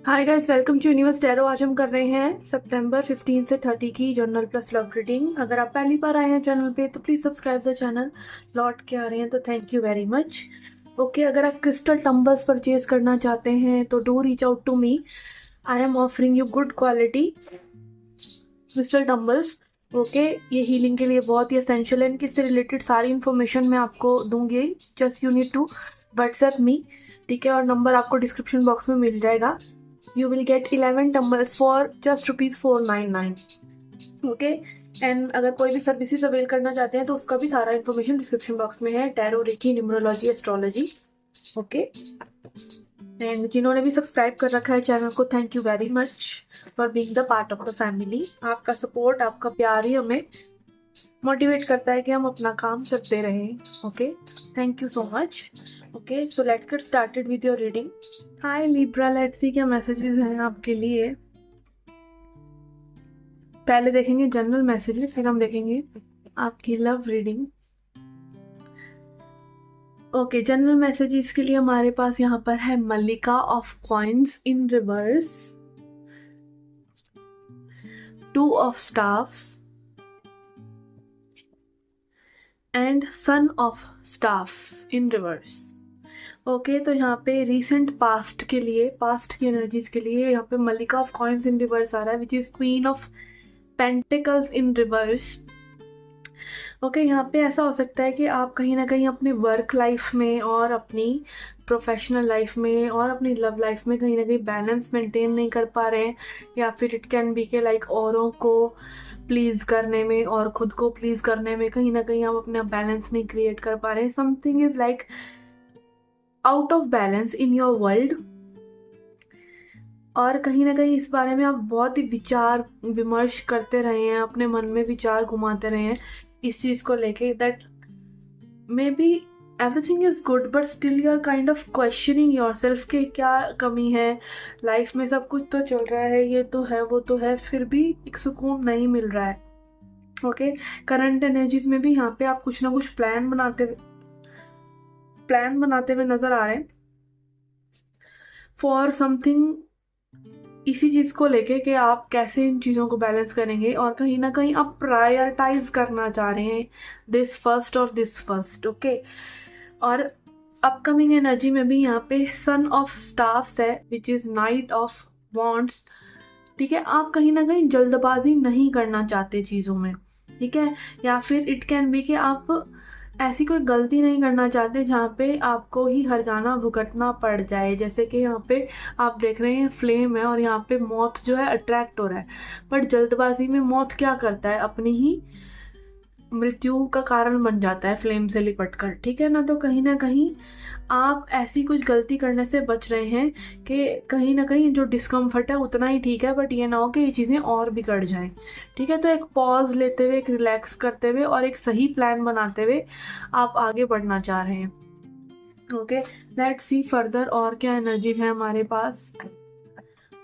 Hi guys, welcome to Universe Tarot. आज हम कर रहे हैं सितंबर 15 से 30 की जनरल प्लस लव रीडिंग। अगर आप पहली बार आए हैं चैनल पे तो प्लीज़ सब्सक्राइब द चैनल। लौट के आ रहे हैं तो thank you very much. Okay, अगर आप क्रिस्टल टम्बल्स परचेज करना चाहते हैं तो do reach out to me. I am offering you good quality crystal tumbles. Okay, ये हीलिंग के लिए बहुत ही एसेंशियल है। इनके से रिलेटेड सारी इन्फॉर्मेशन मैं आपको दूंगी। Just you need to WhatsApp me, ठीक है, और नंबर आपको डिस्क्रिप्शन बॉक्स में मिल जाएगा। You will get 11 tumblers for just ₹499. Okay, and अगर कोई भी सर्विसेज अवेल करना चाहते हैं तो उसका भी सारा इन्फॉर्मेशन डिस्क्रिप्शन बॉक्स में है। Tarot, reiki, numerology, astrology. Okay, and जिन्होंने भी सब्सक्राइब कर रखा है चैनल को, thank you very much for being the part of the family. आपका सपोर्ट, आपका प्यार ही हमें मोटिवेट करता है कि हम अपना काम करते रहें। Okay, thank you so much. Okay, so let's get started with your reading. Hi Libra, let's see क्या मैसेजेस हैं आपके लिए। पहले देखेंगे जनरल मैसेजेस, फिर हम देखेंगे आपकी love reading. Okay, general messages के लिए हमारे पास यहाँ पर है मल्लिका of coins in reverse, two of staffs and son of staffs in reverse. Okay, तो यहाँ पे रिसेंट पास्ट के लिए, पास्ट की एनर्जीज के लिए यहाँ पे मल्लिका ऑफ कॉइन्स इन रिवर्स आ रहा है, which is queen of pentacles in reverse. Okay, यहाँ पे ऐसा हो सकता है कि आप कहीं ना कहीं अपने वर्क लाइफ में और अपनी प्रोफेशनल लाइफ में और अपनी लव लाइफ में कहीं ना कहीं बैलेंस मेंटेन नहीं कर पा रहे हैं, या फिर इट कैन बी के लाइक औरों को प्लीज़ करने में और खुद को प्लीज़ करने में कहीं ना कहीं आप अपना बैलेंस नहीं क्रिएट कर पा रहे हैं। Something is like out of balance in your world, और कहीं ना कहीं इस बारे में आप बहुत ही विचार विमर्श करते रहे हैं, अपने मन में विचार घुमाते रहे हैं इस चीज़ को लेके, that may be everything is good but still you are kind of questioning yourself कि क्या कमी है लाइफ में। सब कुछ तो चल रहा है, ये तो है वो तो है, फिर भी एक सुकून नहीं मिल रहा है। ओके, करंट एनर्जीज में भी यहाँ पे आप कुछ ना कुछ प्लान बनाते हुए नजर आ रहे हैं फॉर समथिंग, इसी चीज को लेके कि आप कैसे इन चीजों को बैलेंस करेंगे, और कहीं ना कहीं आप प्रायोरिटाइज करना चाह रहे हैं दिस फर्स्ट और दिस फर्स्ट। ओके, और अपकमिंग एनर्जी में भी यहाँ पे सन ऑफ स्टाफ्स है, which is night of wants. ठीक है, आप कहीं ना कहीं जल्दबाजी नहीं करना चाहते चीज़ों में, ठीक है, या फिर इट कैन बी कि आप ऐसी कोई गलती नहीं करना चाहते जहाँ पे आपको ही हर्जाना भुगतना पड़ जाए। जैसे कि यहाँ पे आप देख रहे हैं फ्लेम है और यहाँ पे मौत जो है अट्रैक्ट हो रहा है, बट जल्दबाजी में मौत क्या करता है, अपनी ही मृत्यु का कारण बन जाता है फ्लेम से लिपट कर, ठीक है ना। तो कहीं ना कहीं आप ऐसी कुछ गलती करने से बच रहे हैं कि कहीं ना कहीं जो डिस्कम्फर्ट है उतना ही ठीक है, बट ये ना हो कि ये चीज़ें और बिगड़ जाएं। ठीक है, तो एक पॉज लेते हुए, एक रिलैक्स करते हुए और एक सही प्लान बनाते हुए आप आगे बढ़ना चाह रहे हैं। ओके, लेट्स सी फर्दर और क्या एनर्जी है हमारे पास,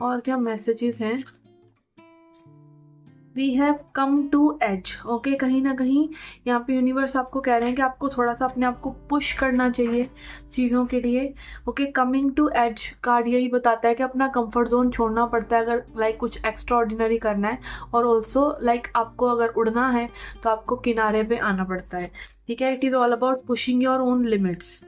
और क्या मैसेजेस हैं। We have come to age. Okay, कहीं ना कहीं यहाँ पे यूनिवर्स आपको कह रहे हैं कि आपको थोड़ा सा अपने आप को पुश करना चाहिए चीज़ों के लिए। Okay, coming to age card यही बताता है कि अपना कंफर्ट जोन छोड़ना पड़ता है अगर लाइक कुछ एक्स्ट्रा ऑर्डिनरी करना है, और ऑल्सो लाइक आपको अगर उड़ना है तो आपको किनारे पे आना पड़ता है। ठीक है, it is all about pushing your own limits.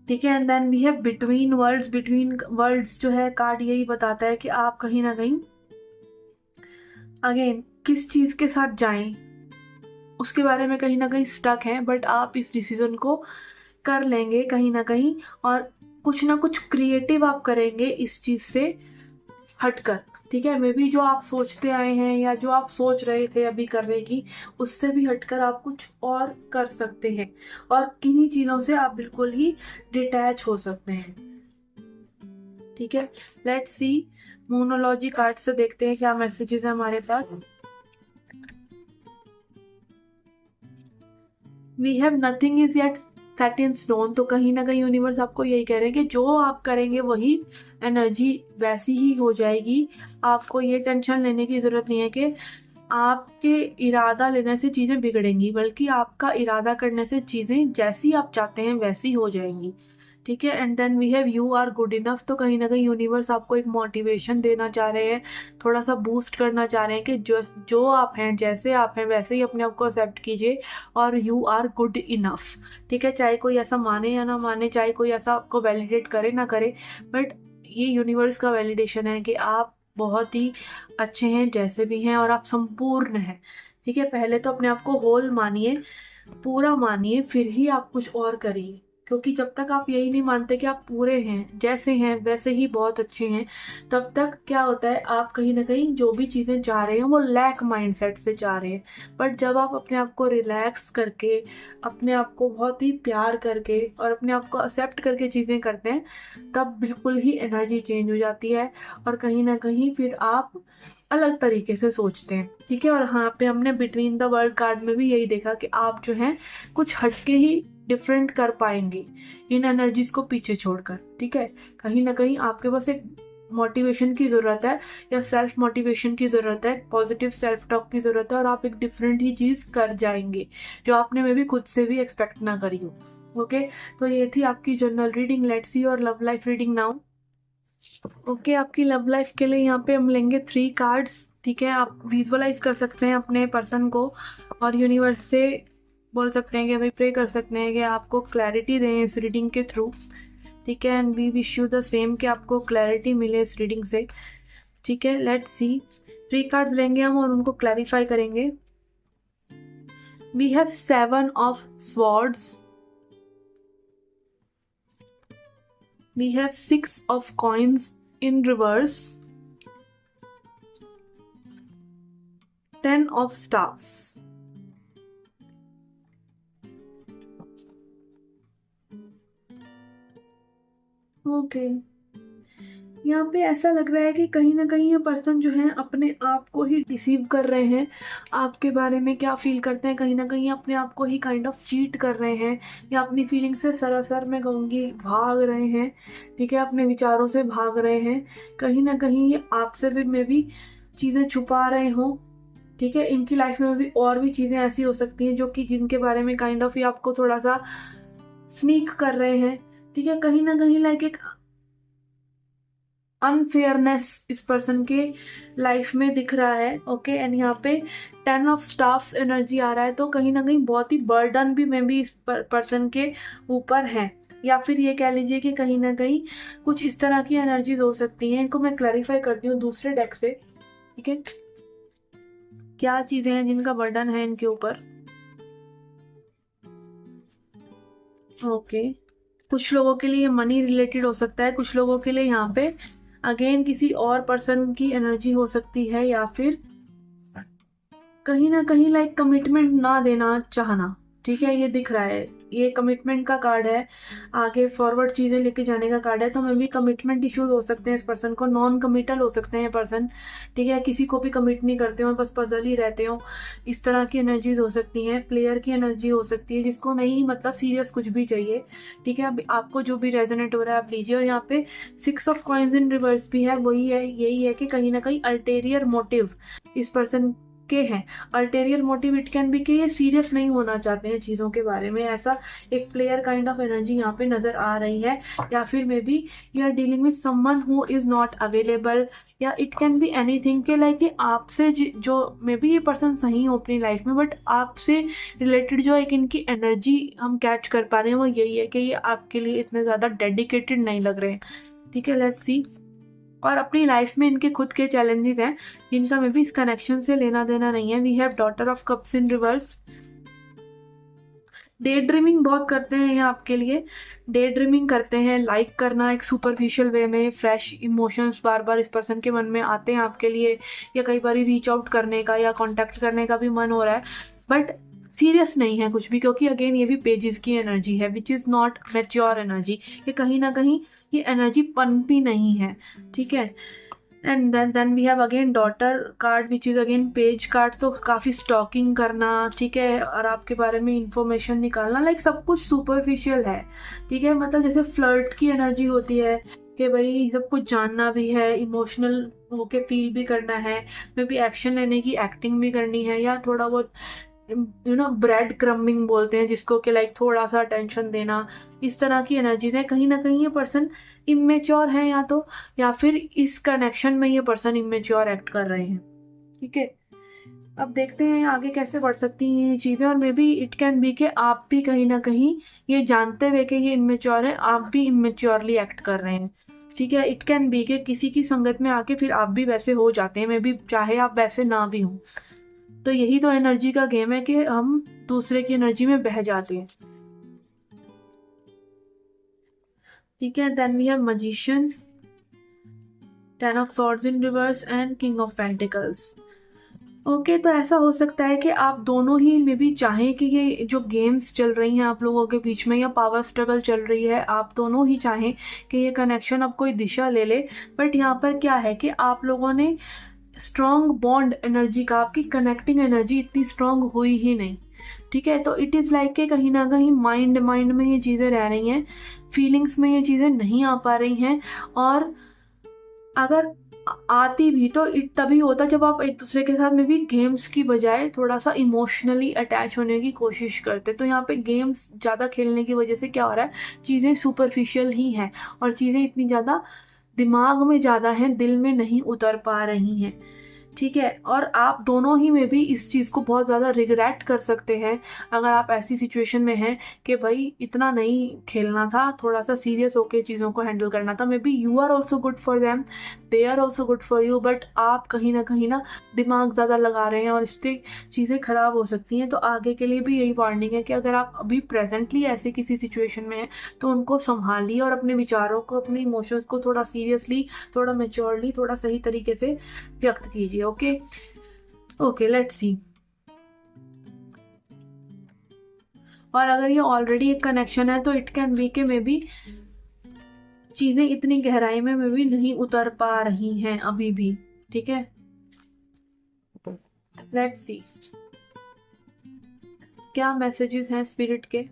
ठीक है, and then we have between worlds. Between worlds जो है कार्ड यही बताता है कि आप कहीं ना कहीं अगेन किस चीज़ के साथ जाएं उसके बारे में कहीं ना कहीं स्टक हैं, बट आप इस डिसीजन को कर लेंगे कहीं ना कहीं, और कुछ ना कुछ क्रिएटिव आप करेंगे इस चीज़ से हटकर। ठीक है, मे बी जो आप सोचते आए हैं या जो आप सोच रहे थे अभी करने की, उससे भी हटकर आप कुछ और कर सकते हैं, और किन्हीं चीज़ों से आप बिल्कुल ही डिटैच हो सकते हैं। ठीक है, लेट्स सी मोनोलॉजी कार्ड से देखते हैं क्या मैसेजेस है हमारे पास। We have nothing is yet set in stone. तो कहीं ना कहीं यूनिवर्स आपको यही कह रहे हैं कि जो आप करेंगे वही एनर्जी वैसी ही हो जाएगी। आपको ये टेंशन लेने की जरूरत नहीं है कि आपके इरादा लेने से चीजें बिगड़ेंगी, बल्कि आपका इरादा करने से चीजें जैसी आप चाहते हैं वैसी हो जाएंगी। ठीक है। And then we have you are good enough. तो कहीं ना कहीं यूनिवर्स आपको एक मोटिवेशन देना चाह रहे हैं, थोड़ा सा बूस्ट करना चाह रहे हैं कि जो जो आप हैं, जैसे आप हैं वैसे ही अपने आप को एक्सेप्ट कीजिए और यू आर गुड इनफ। ठीक है, चाहे कोई ऐसा माने या ना माने, चाहे कोई ऐसा आपको वैलिडेट करे ना करे, बट ये यूनिवर्स का वैलिडेशन है कि आप बहुत ही अच्छे हैं जैसे भी हैं और आप संपूर्ण हैं। ठीक है, पहले तो अपने आप को होल मानिए, पूरा मानिए, फिर ही आप कुछ और करिए। क्योंकि जब तक आप यही नहीं मानते कि आप पूरे हैं, जैसे हैं वैसे ही बहुत अच्छे हैं, तब तक क्या होता है, आप कहीं ना कहीं जो भी चीज़ें चाह रहे हैं वो लैक माइंडसेट से चाह रहे हैं। बट जब आप अपने आप को रिलैक्स करके, अपने आप को बहुत ही प्यार करके और अपने आप को एक्सेप्ट करके चीज़ें करते हैं, तब बिल्कुल ही एनर्जी चेंज हो जाती है और कहीं ना कहीं फिर आप अलग तरीके से सोचते हैं। ठीक है, और हाँ पे हमने बिटवीन द वर्ल्ड कार्ड में भी यही देखा कि आप जो हैं कुछ हटके ही डिफरेंट कर पाएंगे इन एनर्जीज को पीछे छोड़कर। ठीक है, कहीं ना कहीं आपके पास एक मोटिवेशन की ज़रूरत है या सेल्फ मोटिवेशन की ज़रूरत है, पॉजिटिव सेल्फ टॉक की ज़रूरत है, और आप एक डिफरेंट ही चीज़ कर जाएंगे जो आपने मे भी खुद से भी एक्सपेक्ट ना करी हो। ओके, तो ये थी आपकी general reading. Let's see your love life reading now. Okay, आपकी लव लाइफ के लिए यहाँ पे हम लेंगे 3 कार्ड्स। ठीक है, आप विजुअलाइज कर सकते हैं अपने पर्सन को और यूनिवर्स से बोल सकते हैं कि भाई प्रे कर सकते हैं कि आपको क्लैरिटी दें इस रीडिंग के थ्रू। ठीक है, and we wish you the same कि आपको क्लैरिटी मिले इस रीडिंग से। ठीक है, लेट्स सी। 3 कार्ड लेंगे हम और उनको क्लैरिफाई करेंगे। We have 7 of swords, we have 6 of coins in reverse, 10 of staffs. Okay, यहाँ पे ऐसा लग रहा है कि कहीं ना कहीं ये पर्सन जो है अपने आप को ही डिसीव कर रहे हैं। आपके बारे में क्या फील करते हैं, कहीं ना कहीं अपने आप को ही काइंड ऑफ चीट कर रहे हैं या अपनी फीलिंग से सरासर मैं कहूँगी भाग रहे हैं। ठीक है, अपने विचारों से भाग रहे हैं, कहीं ना कहीं ये आपसे भी में भी चीज़ें छुपा रहे हों। ठीक है, इनकी लाइफ में भी और भी चीज़ें ऐसी हो सकती हैं जो कि जिनके बारे में काइंड ऑफ ही आपको थोड़ा सा स्नीक कर रहे हैं। ठीक है, कहीं ना कहीं लाइक एक अनफेयरनेस इस पर्सन के लाइफ में दिख रहा है। ओके, एंड यहाँ पे 10 ऑफ स्टाफ्स एनर्जी आ रहा है, तो कहीं ना कहीं बहुत ही बर्डन भी में भी इस पर्सन के ऊपर है, या फिर ये कह लीजिए कि कहीं ना कहीं कुछ इस तरह की एनर्जीज हो सकती हैं। इनको मैं क्लैरिफाई करती हूँ दूसरे डेक से। ठीक है, क्या चीजें हैं जिनका बर्डन है इनके ऊपर। ओके, कुछ लोगों के लिए मनी रिलेटेड हो सकता है, कुछ लोगों के लिए यहाँ पे अगेन किसी और पर्सन की एनर्जी हो सकती है, या फिर कहीं ना कहीं लाइक कमिटमेंट ना देना चाहना। ठीक है, ये दिख रहा है, ये कमिटमेंट का कार्ड है, आगे फॉरवर्ड चीज़ें लेके जाने का कार्ड है। तो मे भी कमिटमेंट इश्यूज हो सकते हैं इस पर्सन को, नॉन कमिटल हो सकते हैं ये पर्सन। ठीक है, किसी को भी कमिट नहीं करते हो, बस पजल ही रहते हो, इस तरह की एनर्जीज हो सकती हैं। प्लेयर की एनर्जी हो सकती है जिसको नहीं मतलब सीरियस कुछ भी चाहिए। ठीक है, अब आपको जो भी रेजोनेट हो रहा है आप लीजिए। और यहाँ पे 6 ऑफ कॉइन्स इन रिवर्स भी है, वही है, यही है कि कहीं ना कहीं अल्टेरियर मोटिव इस पर्सन के हैं। Ulterior motive it can B कि ये सीरियस नहीं होना चाहते हैं चीज़ों के बारे में, ऐसा एक प्लेयर काइंड ऑफ एनर्जी यहाँ पे नजर आ रही है। या फिर may be you are dealing with someone who is not available, या इट कैन बी एनीथिंग के लाइक आपसे जो मे बी ये पर्सन सही हो अपनी लाइफ में, बट आपसे रिलेटेड जो एक इनकी एनर्जी हम कैच कर पा रहे हैं वो यही है कि ये आपके लिए इतने ज़्यादा डेडिकेटेड नहीं लग रहे हैं। ठीक है, लेट्स सी। और अपनी लाइफ में इनके खुद के चैलेंजेस हैं जिनका मे भी इस कनेक्शन से लेना देना नहीं है। We have daughter of cups in reverse. Daydreaming बहुत करते हैं ये आपके लिए, डे ड्रीमिंग करते हैं, लाइक करना एक सुपरफिशियल वे में, फ्रेश इमोशंस बार बार इस पर्सन के मन में आते हैं आपके लिए, या कई बार रीच आउट करने का या कांटेक्ट करने का भी मन हो रहा है, बट सीरियस नहीं है कुछ भी, क्योंकि अगेन ये भी पेजेस की एनर्जी है which is not mature energy, कि कहीं ना कहीं ये एनर्जी पनपी नहीं है। ठीक है, and then we have again daughter card which is again page card. तो काफ़ी स्टॉकिंग करना, ठीक है, और आपके बारे में इंफॉर्मेशन निकालना, लाइक सब कुछ सुपरफिशियल है। ठीक है, मतलब जैसे फ्लर्ट की एनर्जी होती है कि भाई सब कुछ जानना भी है, इमोशनल होके फील भी करना है, मे बी एक्शन लेने की एक्टिंग भी करनी है, या थोड़ा बहुत ब्रेड क्रम्बिंग बोलते हैं जिसको, कि लाइक थोड़ा सा अटेंशन देना, इस तरह की एनर्जीज है। कहीं ना कहीं ये पर्सन इमेच्योर है, या फिर इस कनेक्शन में ये पर्सन इमेच्योर एक्ट कर रहे हैं। ठीक है, अब देखते हैं आगे कैसे बढ़ सकती हैं ये चीज़ें। और may be it can B के आप भी कहीं ना कहीं ये जानते हुए कि ये इमेच्योर है, आप भी इमेच्योरली एक्ट कर रहे हैं। ठीक है, इट कैन बी के किसी की संगत में आके फिर आप भी वैसे हो जाते हैं, मे बी चाहे आप वैसे ना भी हों। तो यही तो एनर्जी का गेम है कि हम दूसरे की एनर्जी में बह जाते हैं। ठीक है, then we have magician, 10 of swords in reverse and king of pentacles. Okay, तो ऐसा हो सकता है कि आप दोनों ही में भी चाहें कि ये जो गेम्स चल रही हैं आप लोगों के बीच में, या पावर स्ट्रगल चल रही है, आप दोनों ही चाहें कि ये कनेक्शन अब कोई दिशा ले ले। बट यहाँ पर क्या है कि आप लोगों ने स्ट्रॉन्ग बॉन्ड एनर्जी का, आपकी कनेक्टिंग एनर्जी इतनी स्ट्रॉन्ग हुई ही नहीं। ठीक है, तो इट इज़ लाइक के कहीं ना कहीं माइंड में ये चीज़ें रह रही हैं, फीलिंग्स में ये चीज़ें नहीं आ पा रही हैं। और अगर आती भी तो तभी होता जब आप एक दूसरे के साथ में भी गेम्स की बजाय थोड़ा सा इमोशनली अटैच होने की कोशिश करते। तो यहाँ पे गेम्स ज़्यादा खेलने की वजह से क्या हो रहा है, चीज़ें सुपरफिशियल ही हैं और चीज़ें इतनी ज़्यादा दिमाग में ज़्यादा हैं, दिल में नहीं उतर पा रही हैं। ठीक है, और आप दोनों ही में भी इस चीज़ को बहुत ज़्यादा रिग्रेट कर सकते हैं अगर आप ऐसी सिचुएशन में हैं कि भाई इतना नहीं खेलना था, थोड़ा सा सीरियस होकर चीज़ों को हैंडल करना था। May be you are also good for them, they are also good for you, but आप कहीं ना दिमाग ज़्यादा लगा रहे हैं और इससे चीज़ें ख़राब हो सकती हैं। तो आगे के लिए भी यही वार्निंग है कि अगर आप अभी प्रेजेंटली ऐसे किसी सिचुएशन में हैं तो उनको संभालिए और अपने विचारों को, अपने इमोशंस को थोड़ा सीरियसली, थोड़ा मेच्योरली, थोड़ा सही तरीके से व्यक्त कीजिए। Okay, let's see. और अगर ये ऑलरेडी एक कनेक्शन है तो इट कैन बी के मे बी चीजें इतनी गहराई में मे बी नहीं उतर पा रही हैं अभी भी। ठीक है, लेट्स सी क्या मैसेजेस हैं स्पिरिट के।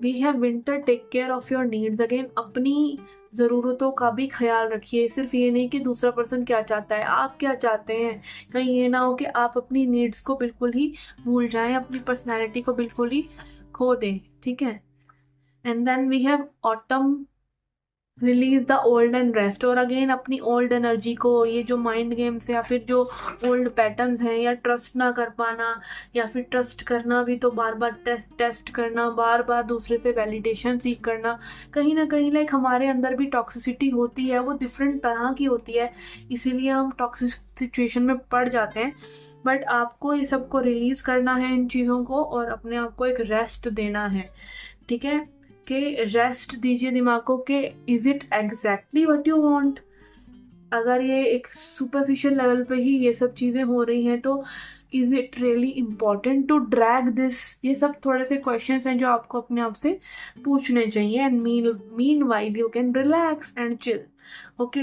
We have winter, take care of your needs. Again, अपनी ज़रूरतों का भी ख्याल रखिए, सिर्फ ये नहीं कि दूसरा पर्सन क्या चाहता है, आप क्या चाहते हैं। कहीं ये ना हो कि आप अपनी नीड्स को बिल्कुल ही भूल जाएं, अपनी पर्सनैलिटी को बिल्कुल ही खो दें। ठीक है, and then we have autumn, release the old and rest. और अगेन अपनी ओल्ड एनर्जी को, ये जो माइंड गेम्स या फिर जो ओल्ड पैटर्न्स हैं, या ट्रस्ट ना कर पाना, या फिर ट्रस्ट करना भी तो बार बार टेस्ट करना, बार बार दूसरे से वैलिडेशन सीख करना, कहीं ना कहीं लाइक हमारे अंदर भी टॉक्सिसिटी होती है, वो डिफरेंट तरह की होती है, इसीलिए हम टॉक्सिक सिचुएशन में पड़ जाते हैं। बट आपको ये सबको रिलीज करना है, इन चीज़ों को, और अपने आप को एक रेस्ट देना है। ठीक है, कि रेस्ट दीजिए दिमाग को कि is it exactly what you want. अगर ये एक सुपरफिशियल लेवल पे ही ये सब चीज़ें हो रही हैं तो is it really important to drag this. ये सब थोड़े से क्वेश्चंस हैं जो आपको अपने आप से पूछने चाहिए। And mean while you can relax and chill. Okay,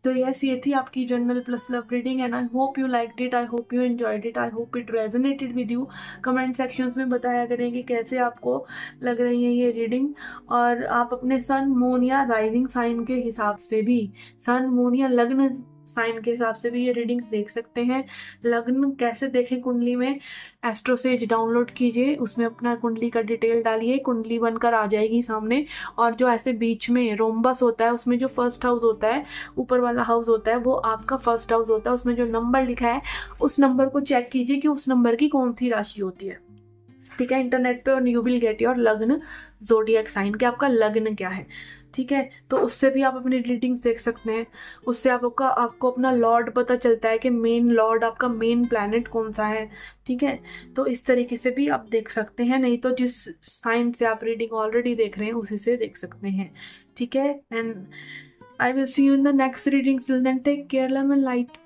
तो यस, ये थी आपकी journal plus love reading and I hope you liked it, I hope you enjoyed it, I hope it resonated with you. Comment sections में बताया करें कि कैसे आपको लग रही है ये रीडिंग। और आप अपने सन, मून या राइजिंग साइन के हिसाब से भी, सन, मून या लग्न साइन के हिसाब से भी ये रीडिंग्स देख सकते हैं। लग्न कैसे देखें कुंडली में, एस्ट्रोसेज डाउनलोड कीजिए, उसमें अपना कुंडली का डिटेल डालिए, कुंडली बनकर आ जाएगी सामने। और जो ऐसे बीच में रोम्बस होता है, उसमें जो फर्स्ट हाउस होता है, ऊपर वाला हाउस होता है, वो आपका फर्स्ट हाउस होता है। उसमें जो नंबर लिखा है उस नंबर को चेक कीजिए कि उस नंबर की कौन सी राशि होती है। ठीक है, इंटरनेट पे, और यू विल गेट योर लग्न ज़ोडिएक साइन, कि आपका लग्न क्या है। ठीक है, तो उससे भी आप अपनी रीडिंग्स देख सकते हैं। उससे आपको अपना लॉर्ड पता चलता है कि मेन लॉर्ड, आपका मेन प्लैनेट कौन सा है। ठीक है, तो इस तरीके से भी आप देख सकते हैं, नहीं तो जिस साइन से आप रीडिंग ऑलरेडी देख रहे हैं उसी से देख सकते हैं। ठीक है, and I will see you in the next reading. Till then take care, love and light.